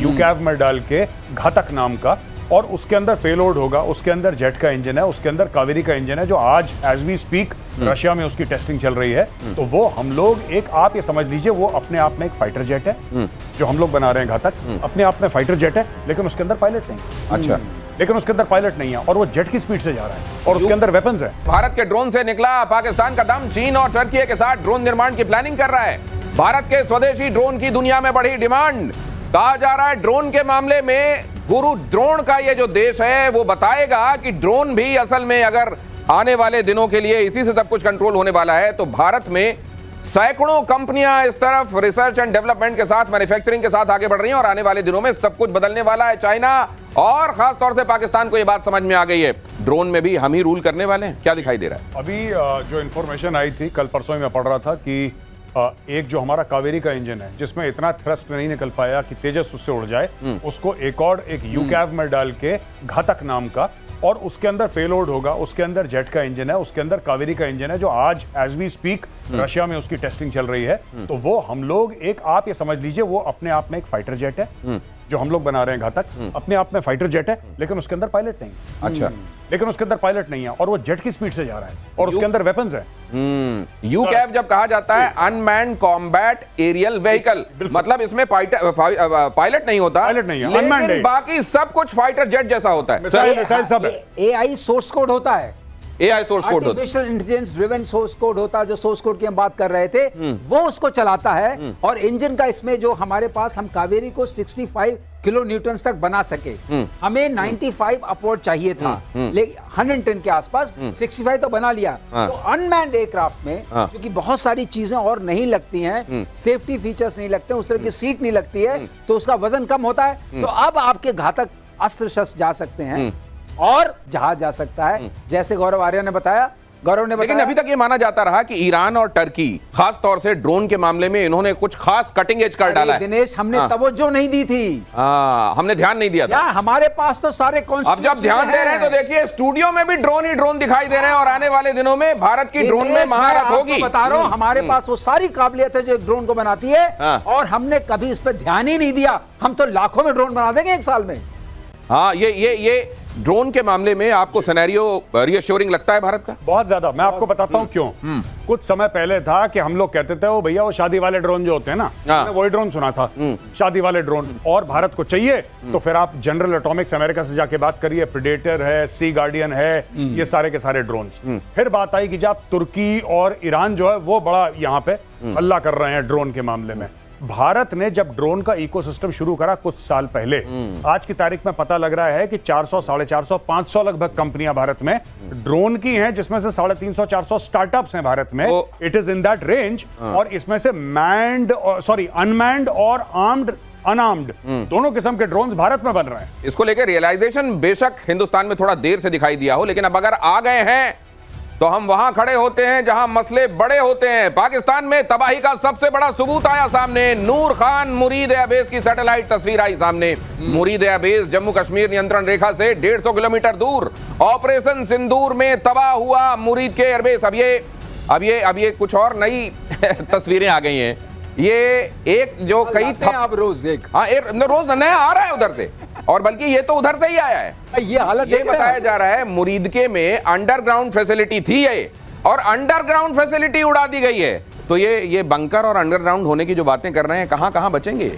यूकैव में डाल के घातक नाम का, और उसके अंदर पेलोड होगा, उसके अंदर जेट का इंजन है, उसके अंदर कावेरी का इंजन है, जो आज एज वी स्पीक रशिया में उसकी टेस्टिंग चल रही है। तो वो हम लोग एक, आप ये समझ लीजिए, वो अपने आप में एक फाइटर जेट है जो हम लोग बना रहे हैं घातक, अपने आप में फाइटर जेट है, लेकिन उसके अंदर पायलट नहीं। अच्छा, लेकिन उसके अंदर पायलट नहीं है और वो जेट की स्पीड से जा रहा है और उसके अंदर वेपन्स है। भारत के ड्रोन से निकला पाकिस्तान का दम, चीन और टर्की के साथ ड्रोन निर्माण की प्लानिंग कर रहा है। भारत के स्वदेशी ड्रोन की दुनिया में बढ़ी डिमांड। कहा जा रहा है ड्रोन के मामले में गुरु द्रोण का ये जो देश है वो बताएगा कि ड्रोन भी असल में अगर आने वाले दिनों के लिए इसी से सब कुछ कंट्रोल होने वाला है, तो भारत में सैकड़ों कंपनियां इस तरफ रिसर्च एंड डेवलपमेंट के साथ, मैन्युफैक्चरिंग के साथ आगे बढ़ रही हैं और आने वाले दिनों में सब कुछ बदलने वाला है। चाइना और खास तौर से पाकिस्तान को यह बात समझ में आ गई है, ड्रोन में भी हम ही रूल करने वाले हैं। क्या दिखाई दे रहा है? अभी जो इंफॉर्मेशन आई थी कल परसों ही मैं पढ़ रहा था कि एक जो हमारा कावेरी का इंजन है जिसमें इतना थ्रस्ट नहीं निकल पाया कि तेजस उससे उड़ जाए, उसको एक यूकैव में डाल के घातक नाम का, और उसके अंदर पेलोड होगा, उसके अंदर जेट का इंजन है, उसके अंदर कावेरी का इंजन है, जो आज एज वी स्पीक रशिया में उसकी टेस्टिंग चल रही है। तो वो हम लोग एक, आप ये समझ लीजिए, वो अपने आप में एक फाइटर जेट है जो हम लोग बना रहे हैं घातक, अपने आप में फाइटर जेट है, लेकिन उसके अंदर पायलट नहीं। अच्छा, लेकिन उसके अंदर पायलट नहीं है और वो जेट की स्पीड से जा रहा है और उसके अंदर वेपन्स है। यूकैव जब कहा जाता है अनमैन्ड कॉम्बैट एरियल व्हीकल, मतलब इसमें पायलट नहीं होता, पायलट नहीं है, लेकिन अनमैन्ड है। बाकी सब कुछ फाइटर जेट जैसा होता है। मिसाइल सब है। एआई सोर्स कोड होता है, एआई सोर्स कोड होता है, artificial intelligence driven source code होता है, जो सोर्स कोड की हम बात कर रहे थे, वो उसको चलाता है। और इंजन का इसमें जो हमारे पास, हम कावेरी को 65 किलो न्यूटन तक बना सके, हमें 95 अपवर्ड चाहिए था, लेकिन 110 के आसपास 65 तो बना लिया। तो अनमैन्ड एयरक्राफ्ट में क्योंकि बहुत सारी चीजें और नहीं लगती हैं, सेफ्टी फीचर्स नहीं लगते, उस तरह की सीट नहीं लगती है, तो उसका वजन कम होता है। तो अब आपके घातक अस्त्र शस्त्र जा सकते हैं और जहाज जा सकता है, जैसे गौरव आर्य ने बताया। लेकिन अभी तक ये माना जाता रहा कि ईरान और टर्की खास तौर से ड्रोन के मामले में इन्होंने कुछ खास कटिंग एज कर डाला है। दिनेश, हमने तवज्जो नहीं दी थी, हमने ध्यान नहीं दिया था। हमारे पास तो सारे अब जब ध्यान दे रहे हैं तो देखिए स्टूडियो में भी ड्रोन ही ड्रोन दिखाई दे रहे हैं और आने वाले दिनों में भारत की ड्रोन में महारत होगी। बता रहा हूं, हमारे पास वो सारी काबिलियत है जो एक ड्रोन को बनाती है, और हमने कभी इस पर ध्यान ही नहीं दिया। हम तो लाखों में ड्रोन बना देंगे एक साल में। हाँ, ये ड्रोन के मामले में आपको सिनेरियो रियश्योरिंग लगता है भारत का? बहुत ज्यादा। मैं आपको बताता हूं क्यों। कुछ समय पहले था कि हम लोग कहते थे वो भैया वो शादी वाले ड्रोन जो होते हैं ना, मैंने वही ड्रोन सुना था, शादी वाले ड्रोन, और भारत को चाहिए तो फिर आप जनरल एटॉमिक्स अमेरिका से जाके बात करिए, प्रेडेटर है, सी गार्डियन है, ये सारे के सारे ड्रोन। फिर बात आई कि जब तुर्की और ईरान जो है वो बड़ा यहाँ पे हल्ला कर रहे हैं ड्रोन के मामले में। भारत ने जब ड्रोन का इकोसिस्टम शुरू करा कुछ साल पहले, आज की तारीख में पता लग रहा है कि 400, 450, 500 लगभग कंपनियां भारत में ड्रोन की हैं, जिसमें से 350, 400 स्टार्टअप्स हैं भारत में। It is in that range. और इसमें से अनमैन्ड और आर्म्ड, अनआर्म्ड दोनों किस्म के ड्रोन्स भारत में बन रहे हैं। इसको लेकर रियलाइजेशन बेशक हिंदुस्तान में थोड़ा देर से दिखाई दिया हो, लेकिन अब अगर आ गए हैं तो हम वहां खड़े होते हैं जहां मसले बड़े होते हैं। पाकिस्तान में तबाही का सबसे बड़ा सबूत आया सामने। नूर खान मुरीद एयरबेस की सैटेलाइट तस्वीर आई सामने। मुरीद एयरबेस जम्मू कश्मीर नियंत्रण रेखा से 150 किलोमीटर दूर ऑपरेशन सिंदूर में तबाह हुआ मुरीद के एयरबेस। अब ये कुछ और नई तस्वीरें आ गई हैं। ये एक जो कई अब रोज एक, हाँ, रोज नया आ रहा है उधर से, और बल्कि ये तो उधर से ही आया है। ये हालत ये बताया जा रहा है मुरीदके में अंडरग्राउंड फैसिलिटी थी ये, और अंडरग्राउंड फैसिलिटी उड़ा दी गई है। तो ये बंकर और अंडरग्राउंड होने की जो बातें कर रहे हैं, कहां बचेंगे?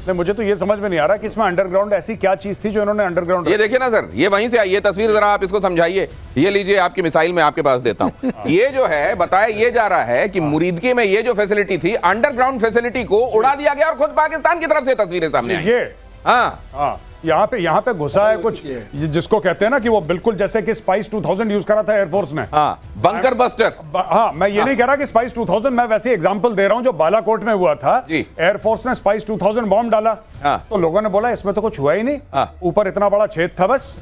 नहीं, मुझे तो ये समझ में नहीं आ रहा कि इसमें अंडरग्राउंड ऐसी क्या चीज थी जो इन्होंने अंडरग्राउंड। ये देखिए ना सर, ये वहीं से आई ये तस्वीर, जरा आप इसको समझाइए। ये लीजिए आपकी मिसाइल मैं आपके पास देता हूं। ये जो है बताया ये जा रहा है कि मुरीदके में ये जो फैसिलिटी थी, अंडरग्राउंड फैसिलिटी को उड़ा दिया गया, और खुद पाकिस्तान की तरफ से तस्वीरें सामने आई। ये हाँ, यहाँ पे घुसा है कुछ, जिसको कहते हैं ना कि वो बिल्कुल जैसे कि स्पाइस 2000 यूज करा था एयरफोर्स ने। हाँ, बंकर बस्टर। हाँ, मैं ये नहीं कह रहा कि स्पाइस 2000, मैं वैसे एग्जांपल दे रहा हूं जो बालाकोट में हुआ था। एयरफोर्स ने स्पाइस 2000 बॉम्ब डाला, तो लोगों ने बोला इसमें तो कुछ हुआ ही नहीं, ऊपर इतना बड़ा छेद था, बस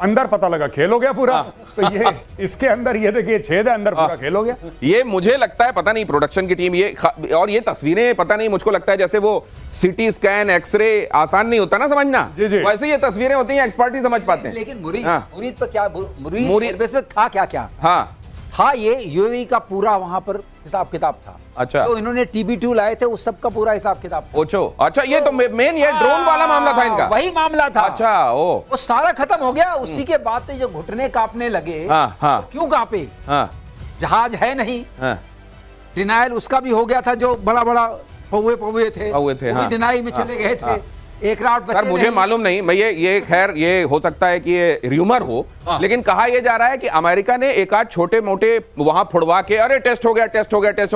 अंदर पता लगा खेल हो गया पूरा। तो ये इसके अंदर ये देखिए छेद है, अंदर पूरा खेल हो गया। ये मुझे लगता है, पता नहीं प्रोडक्शन की टीम और ये तस्वीरें, पता नहीं, मुझको लगता है जैसे वो सिटी स्कैन, एक्सरे आसान नहीं होता ना समझना, वैसे ये तस्वीरें होती हैं, एक्सपर्ट ही समझ पाते हैं। लेकिन मुरीद पर क्या, मुरीद एयरबेस में था क्या? हाँ, था ये यूएई का पूरा वहां पर हिसाब किताब था। अच्छा। तो इन्होंने TB2 लाए थे, उस सब का पूरा हिसाब किताब था। ओछो, अच्छा ये तो मेन ये ड्रोन वाला मामला था इनका। वही मामला था। अच्छा, ओ वो सारा खत्म हो गया। उसी के बाद तो जो घुटने कांपने लगे। हाँ, हाँ। तो क्यों कांपे? हाँ, जहाज है नहीं। हाँ, डिनाइल उसका भी हो गया था, जो बड़ा बड़ा पौवे थे, पौवे थे, हाँ, डिनाई में चले गए थे। एक राउंड बचे सर मुझे मालूम नहीं, मैं ये खैर ये हो सकता है कि ये र्यूमर हो, लेकिन कहा यह जा रहा है कि अमेरिका ने एक आध छोटे मोटे वहां फुड़वा के अरे टेस्ट हो गया,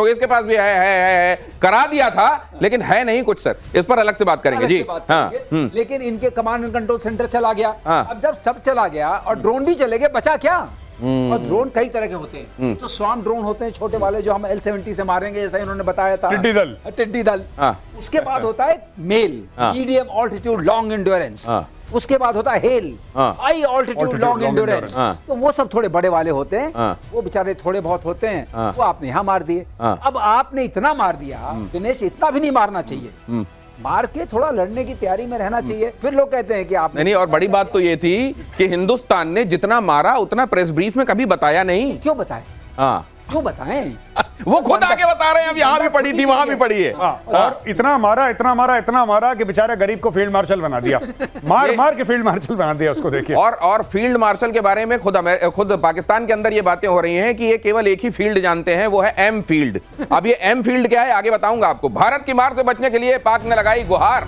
इसके पास भी है करा दिया था, लेकिन है नहीं कुछ सर। इस पर अलग से बात करेंगे जी। हाँ, लेकिन इनके कमांड एंड कंट्रोल सेंटर चला गया। हाँ। अब जब सब चला गया और ड्रोन भी चले गए, बचा क्या? और ड्रोन कई तरह के होते हैं। तो स्वाम ड्रोन होते हैं छोटे वाले, जो हम L-70 से मारेंगे, जैसा इन्होंने बताया था। टिड्डी दल। हाँ। उसके बाद होता है MALE, medium altitude long endurance. उसके बाद होता है HALE, high altitude long endurance. तो वो सब थोड़े बड़े वाले होते हैं। वो बेचारे थोड़े बहुत होते हैं। वो आपने यहाँ मार दिए। अब आपने इतना मार दिया, दिनेश, इतना भी नहीं मारना चाहिए। मार के थोड़ा लड़ने की तैयारी में रहना चाहिए। फिर लोग कहते हैं कि आप नहीं, और बड़ी बात तो ये थी कि हिंदुस्तान ने जितना मारा उतना प्रेस ब्रीफ में कभी बताया नहीं। क्यों बताएं? हाँ, क्यों बताएं? वो खुद आगे बता रहे हैं। अब यहाँ भी पड़ी थी, वहां भी पड़ी है। और इतना मारा कि बेचारे गरीब को फील्ड मार्शल बना दिया। मार के फील्ड मार्शल बना दिया उसको, देखिए। और फील्ड मार्शल के बारे में खुद पाकिस्तान के अंदर ये बातें हो रही हैं कि ये केवल एक ही फील्ड जानते हैं, वो है एम फील्ड। अब ये एम फील्ड क्या है आगे बताऊंगा आपको। भारत की मार से बचने के लिए पाक ने लगाई गुहार।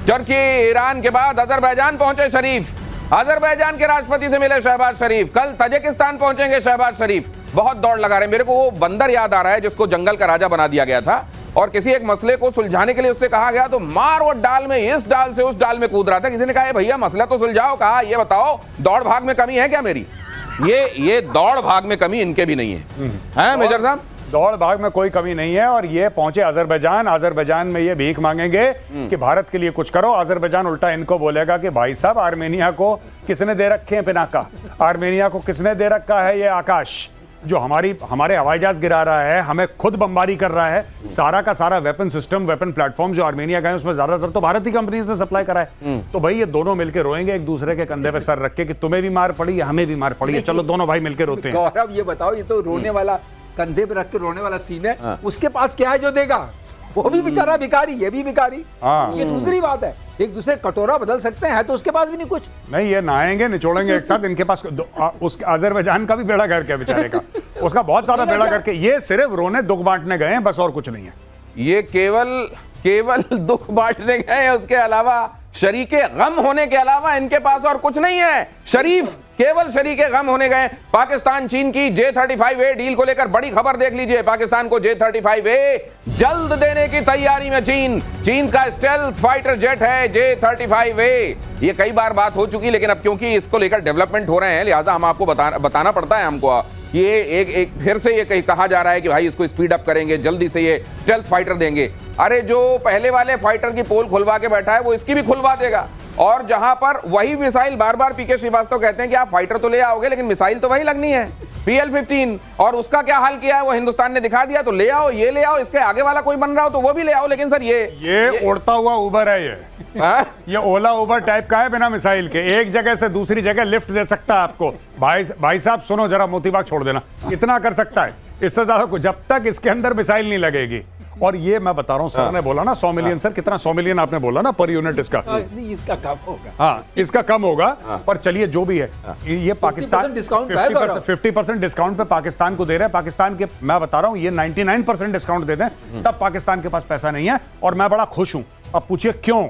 तुर्की, ईरान के बाद अजरबैजान पहुंचे शरीफ। अजरबैजान के राष्ट्रपति से मिले शहबाज शरीफ। कल तजिकिस्तान पहुंचेंगे शहबाज शरीफ। बहुत दौड़ लगा रहे। मेरे को वो बंदर याद आ रहा है जिसको जंगल का राजा बना दिया गया था, और किसी एक मसले को सुलझाने के लिए उससे कहा गया तो मार वो डाल में, इस डाल से उस डाल में कूद रहा था। किसी ने कहा भैया मसला तो सुलझाओ। कहा ये बताओ दौड़ भाग में कमी है क्या मेरी? ये दौड़ भाग में कमी इनके भी नहीं है मेजर साहब? दौड़ भाग में कोई कमी नहीं है। और ये पहुंचे अजरबैजान में ये भीख मांगेंगे कि भारत के लिए कुछ करो। अजरबैजान उल्टा इनको बोलेगा कि भाई साहब, आर्मेनिया को किसने दे रखे हैं पिनाका? आर्मेनिया को किसने दे रखा है ये आकाश, जो हमारे हवाई जहाज गिरा रहा है, हमें खुद बमबारी कर रहा है। सारा का सारा वेपन सिस्टम, वेपन प्लेटफॉर्म जो आर्मेनिया का है, उसमें ज्यादातर तो भारत ही कंपनीज ने सप्लाई करा है। तो भाई ये दोनों मिलकर रोएंगे एक दूसरे के कंधे पे सर रख के कि तुम्हें भी मार पड़ी है, हमें भी मार पड़ी है, चलो दोनों भाई मिलकर रोते हैं। गौरव, ये बताओ, ये तो रोने वाला, कंधे पे रख के रोने वाला सीन है। उसके पास क्या है जो देगा? वो भी बेचारा भिखारी, ये भी भिखारी। ये दूसरी बात है। एक दूसरे कटोरा बदल सकते हैं, तो उसके पास भी नहीं कुछ। नहीं, ये नहाएंगे निचोड़ेंगे एक साथ। इनके पास उस अजरबैजान का भी बेड़ा गर्क है बेचारे का, उसका बहुत ज्यादा बेड़ा गर्क है। ये सिर्फ रोने दुख बांटने गए हैं, बस और कुछ नहीं है। ये केवल दुख बांटने गए हैं, उसके अलावा शरीके गम होने के अलावा इनके पास और कुछ नहीं है। शरीफ केवल शरीके गम होने गए। पाकिस्तान चीन की J-35A डील को लेकर बड़ी खबर देख लीजिए। पाकिस्तान को J-35A जल्द देने की तैयारी में चीन का स्टेल्थ फाइटर जेट है J-35A। ये कई बार बात हो चुकी, लेकिन अब क्योंकि इसको लेकर डेवलपमेंट हो रहे हैं, लिहाजा हम आपको बताना पड़ता है हमको। ये एक फिर से ये कहा जा रहा है कि भाई इसको स्पीड अप करेंगे, जल्दी से ये स्टेल्थ फाइटर देंगे। अरे जो पहले वाले फाइटर की पोल खुलवा के बैठा है, वो इसकी भी खुलवा देगा। और जहां पर वही मिसाइल, बार बार पीके श्रीवास्तव कहते हैं कि आप फाइटर तो ले आओगे, लेकिन मिसाइल तो वही लगनी है, PL-15। और उसका क्या हाल किया है वो हिंदुस्तान ने दिखा दिया। तो ले आओ, ये ले आओ, इसके आगे वाला कोई बन रहा हो तो वो भी ले आओ। लेकिन सर ये उड़ता हुआ उबर है। ये ओला उबर टाइप का है, बिना मिसाइल के एक जगह से दूसरी जगह लिफ्ट दे सकता है आपको। भाई साहब सुनो जरा, मोतीबाग छोड़ देना, इतना कर सकता है। इससे ज्यादा को, जब तक इसके अंदर मिसाइल नहीं लगेगी। और ये मैं बता रहा हूँ, सर ने बोला ना 100 मिलियन, सर कितना 100 मिलियन आपने बोला ना पर यूनिट इसका। इसका कम होगा। हाँ, इसका कम होगा। पर चलिए जो भी है, ये पाकिस्तान 50% डिस्काउंट पे पाकिस्तान को दे रहे हैं। पाकिस्तान के, मैं बता रहा हूँ, ये 99% डिस्काउंट दे दें तब पाकिस्तान के पास पैसा नहीं है। और मैं बड़ा खुश हूं। अब पूछिए क्यों?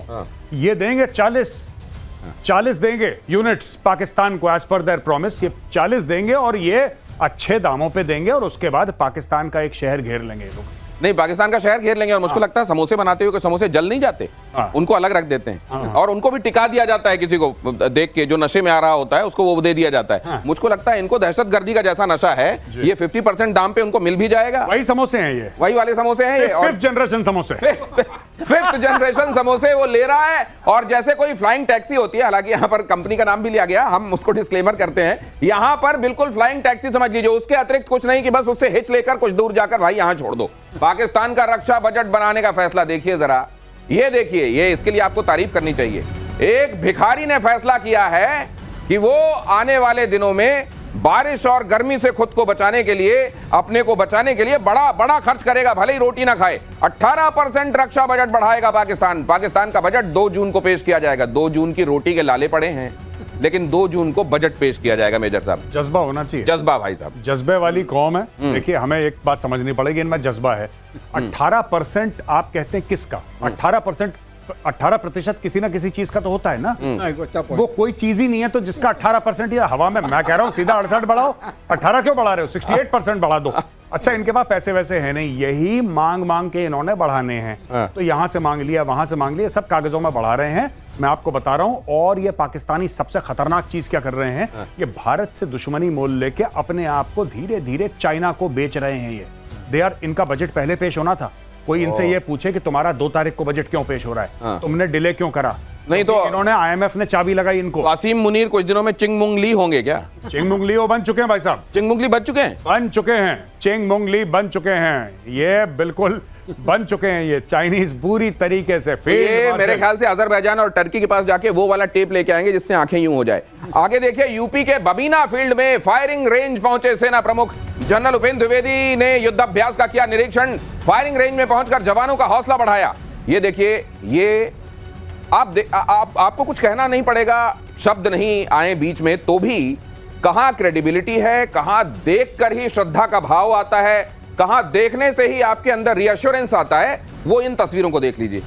ये देंगे 40 देंगे यूनिट्स पाकिस्तान को, एज पर देयर प्रॉमिस। ये 40 देंगे और ये अच्छे दामों पे देंगे, और उसके बाद पाकिस्तान का एक शहर घेर लेंगे ये लोग। नहीं, पाकिस्तान का शहर घेर लेंगे। और मुझको लगता है समोसे बनाते हुए समोसे जल नहीं जाते, उनको अलग रख देते हैं। और उनको भी टिका दिया जाता है, किसी को देख के जो नशे में आ रहा होता है उसको वो दे दिया जाता है। मुझको लगता है इनको दहशतगर्दी का जैसा नशा है, ये 50% दाम पे उनको मिल भी जाएगा। वही समोसे हैं, ये वही वाले समोसे हैं। ये 5th जनरेशन समोसे, 5th जनरेशन समोसे वो ले रहा है। और जैसे कोई फ्लाइंग टैक्सी होती है, हालांकि यहाँ पर कंपनी का नाम भी लिया गया, हम उसको डिस्क्लेमर करते हैं, यहाँ पर बिल्कुल फ्लाइंग टैक्सी समझ लीजिए। उसके अतिरिक्त कुछ नहीं कि बस उससे हिच लेकर कुछ दूर जाकर भाई यहाँ छोड़ दो। पाकिस्तान का रक्षा बजट बनाने का फैसला देखिए जरा, ये देखिए, ये इसके लिए आपको तारीफ करनी चाहिए। एक भिखारी ने फैसला किया है कि वो आने वाले दिनों में बारिश और गर्मी से खुद को बचाने के लिए, अपने को बचाने के लिए बड़ा बड़ा खर्च करेगा, भले ही रोटी ना खाए। 18% रक्षा बजट बढ़ाएगा पाकिस्तान। पाकिस्तान का बजट 2 जून को पेश किया जाएगा। 2 जून की रोटी के लाले पड़े हैं, लेकिन 2 जून को बजट पेश किया जाएगा। मेजर साहब, जज्बा होना चाहिए, जज्बा भाई साहब, जज्बे वाली कौम है। देखिए, हमें एक बात समझनी पड़ेगी, इनमें जज्बा है। 18% आप कहते हैं किसका? 18% किसी ना किसी चीज का तो होता है ना। वो कोई चीज ही नहीं है तो जिसका 18% या हवा में, मैं कह रहा हूं सीधा 68 बढ़ाओ, 18 क्यों बढ़ा रहे हो? 68% बढ़ा दो। अच्छा, इनके पास पैसे वैसे हैं नहीं, यही मांग मांग के इन्होंने बढ़ाने हैं। तो यहां से मांग लिया, वहां से मांग लिया, सब कागजों में बढ़ा रहे हैं। मैं आपको बता रहा हूं, और ये पाकिस्तानी सबसे खतरनाक चीज क्या कर रहे हैं, ये भारत से दुश्मनी मोल लेके अपने आप को धीरे धीरे चाइना को बेच रहे हैं। ये इनका बजट पहले पेश होना था। कोई इनसे ये पूछे कि तुम्हारा 2 तारीख को बजट क्यों पेश हो रहा है, तुमने डिले क्यों करा? नहीं तो इन्होंने, IMF ने चाबी लगाई इनको। वासीम मुनीर कुछ दिनों में चिंगमुंग ली होंगे क्या? चिंगमुंग ली वो बन चुके हैं भाई साहब, चिंगमुंग ली बन चुके हैं, बन चुके हैं, चिंगमुंग ली बन चुके हैं, ये बिल्कुल बन चुके हैं। ये चाइनीज पूरी तरीके से ये मेरे ख्याल से अजरबैजान और टर्की के पास जाके वो वाला टेप लेके आएंगे जिससे आंखें यूं हो जाए। आगे देखिए, यूपी के बबीना फील्ड में फायरिंग रेंज पहुंचे सेना प्रमुख जनरल उपेंद्र द्विवेदी ने युद्धाभ्यास का किया निरीक्षण। फायरिंग रेंज में पहुंचकर जवानों का हौसला बढ़ाया। ये देखिए, ये आपको कुछ कहना नहीं पड़ेगा, शब्द नहीं आए बीच में तो भी कहां क्रेडिबिलिटी है, कहां देखकर ही श्रद्धा का भाव आता है, कहां देखने से ही आपके अंदर रिएश्योरेंस आता है, वो इन तस्वीरों को देख लीजिए।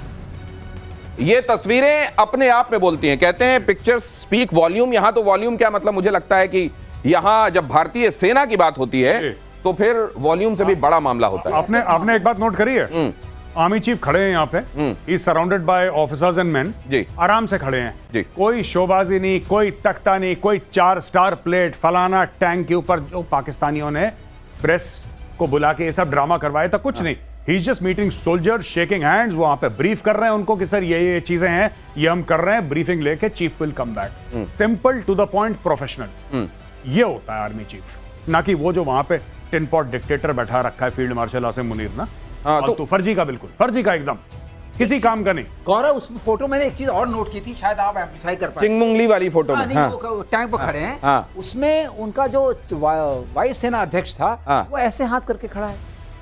ये तस्वीरें अपने आप में बोलती हैं। कहते हैं पिक्चर्स स्पीक वॉल्यूम। यहां तो वॉल्यूम क्या मतलब, मुझे लगता है कि यहां जब भारतीय सेना की बात होती है तो फिर वॉल्यूम से भी बड़ा मामला होता है। आपने एक बात नोट करी है, आर्मी चीफ खड़े हैं यहाँ पे, ही surrounded by officers and men, जी, आराम से खड़े हैं जी। कोई शोबाजी नहीं, कोई तख्ता नहीं, कोई 4 स्टार प्लेट फलाना टैंक के ऊपर जो पाकिस्तानियों ने प्रेस को बुला के ये सब ड्रामा करवाया था, कुछ नहीं। He is just meeting soldiers, shaking hands, वहां पे ब्रीफ कर रहे हैं उनको कि सर ये चीजें हैं, ये हम कर रहे हैं, ब्रीफिंग लेके chief will come back. Simple to the point, professional. ये होता है आर्मी चीफ, ना कि वो जो वहां पे टिन पॉट डिक्टेटर बैठा रखा है फील्ड मार्शल आसिम मुनीर ना। तो फर्जी का, बिल्कुल फर्जी का, एकदम किसी काम का नहीं। गौरव, उस फोटो मैंने एक चीज और नोट की थी, शायद आप एम्प्लीफाई कर पाए। चिंगमुंग ली वाली फोटो में, वो टैंक पर खड़े हैं, उसमें उनका जो वायुसेना अध्यक्ष था वो ऐसे हाथ करके खड़ा है।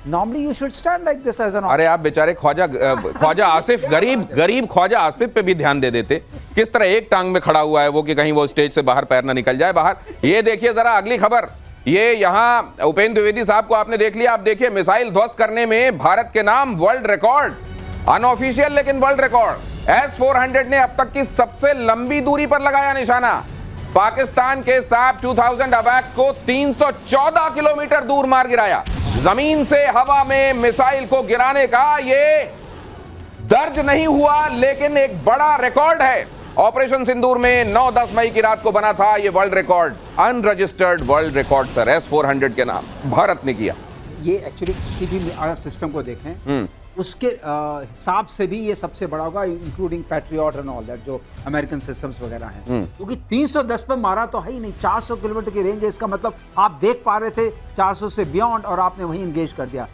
Normally you should stand like this as an. अरे आप बेचारे ख्वाजा आसिफ, गरीब ख्वाजा आसिफ पे भी ध्यान दे देते। किस तरह एक टांग में खड़ा हुआ है वो कि कहीं वो स्टेज से बाहर पैर ना निकल जाए बाहर। ये देखिए जरा अगली खबर, ये यहाँ उपेंद्र द्विवेदी साहब को आपने देख लिया। आप देखिए, मिसाइल ध्वस्त करने में भारत के नाम वर्ल्ड रिकॉर्ड, अनऑफिशियल लेकिन वर्ल्ड रिकॉर्ड। S-400 ने अब तक की सबसे लंबी दूरी पर लगाया निशाना। पाकिस्तान के SAP 2000 अवैक्स को 314 किलोमीटर दूर मार गिराया। जमीन से हवा में मिसाइल को गिराने का ये दर्ज नहीं हुआ, लेकिन एक बड़ा रिकॉर्ड है। ऑपरेशन सिंदूर में 9-10 मई की रात को बना था ये world record, unregistered world record sir, S-400 के नाम भारत ने किया। ये एक्चुअली किसी भी सिस्टम को देखें उसके हिसाब से भी ये सबसे बड़ा होगा, including patriot and all that जो अमेरिकन सिस्टम्स वगैरह हैं। क्योंकि 310 पर मारा तो है ही नहीं, 400 किलोमीटर की रेंज है। इसका मतलब आप देख पा रहे थे 400 से बियॉन्ड और आपने वहीं इंगेज कर दिया।